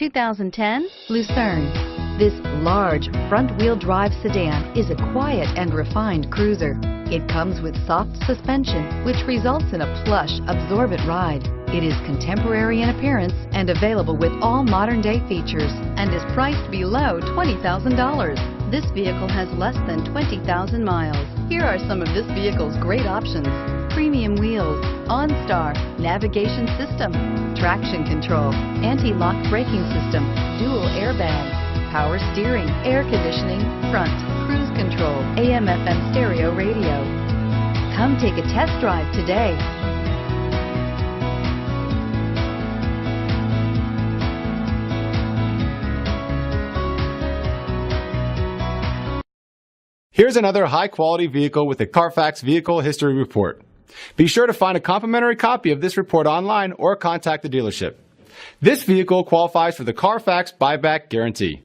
2010 Lucerne. This large front-wheel drive sedan is a quiet and refined cruiser. It comes with soft suspension, which results in a plush, absorbent ride. It is contemporary in appearance and available with all modern-day features and is priced below $20,000. This vehicle has less than 20,000 miles. Here are some of this vehicle's great options: premium wheels, OnStar, navigation system, traction control, anti-lock braking system, dual airbags, power steering, air conditioning, front, cruise control, AM/FM stereo radio. Come take a test drive today. Here's another high-quality vehicle with a Carfax Vehicle History Report. Be sure to find a complimentary copy of this report online or contact the dealership. This vehicle qualifies for the Carfax Buyback Guarantee.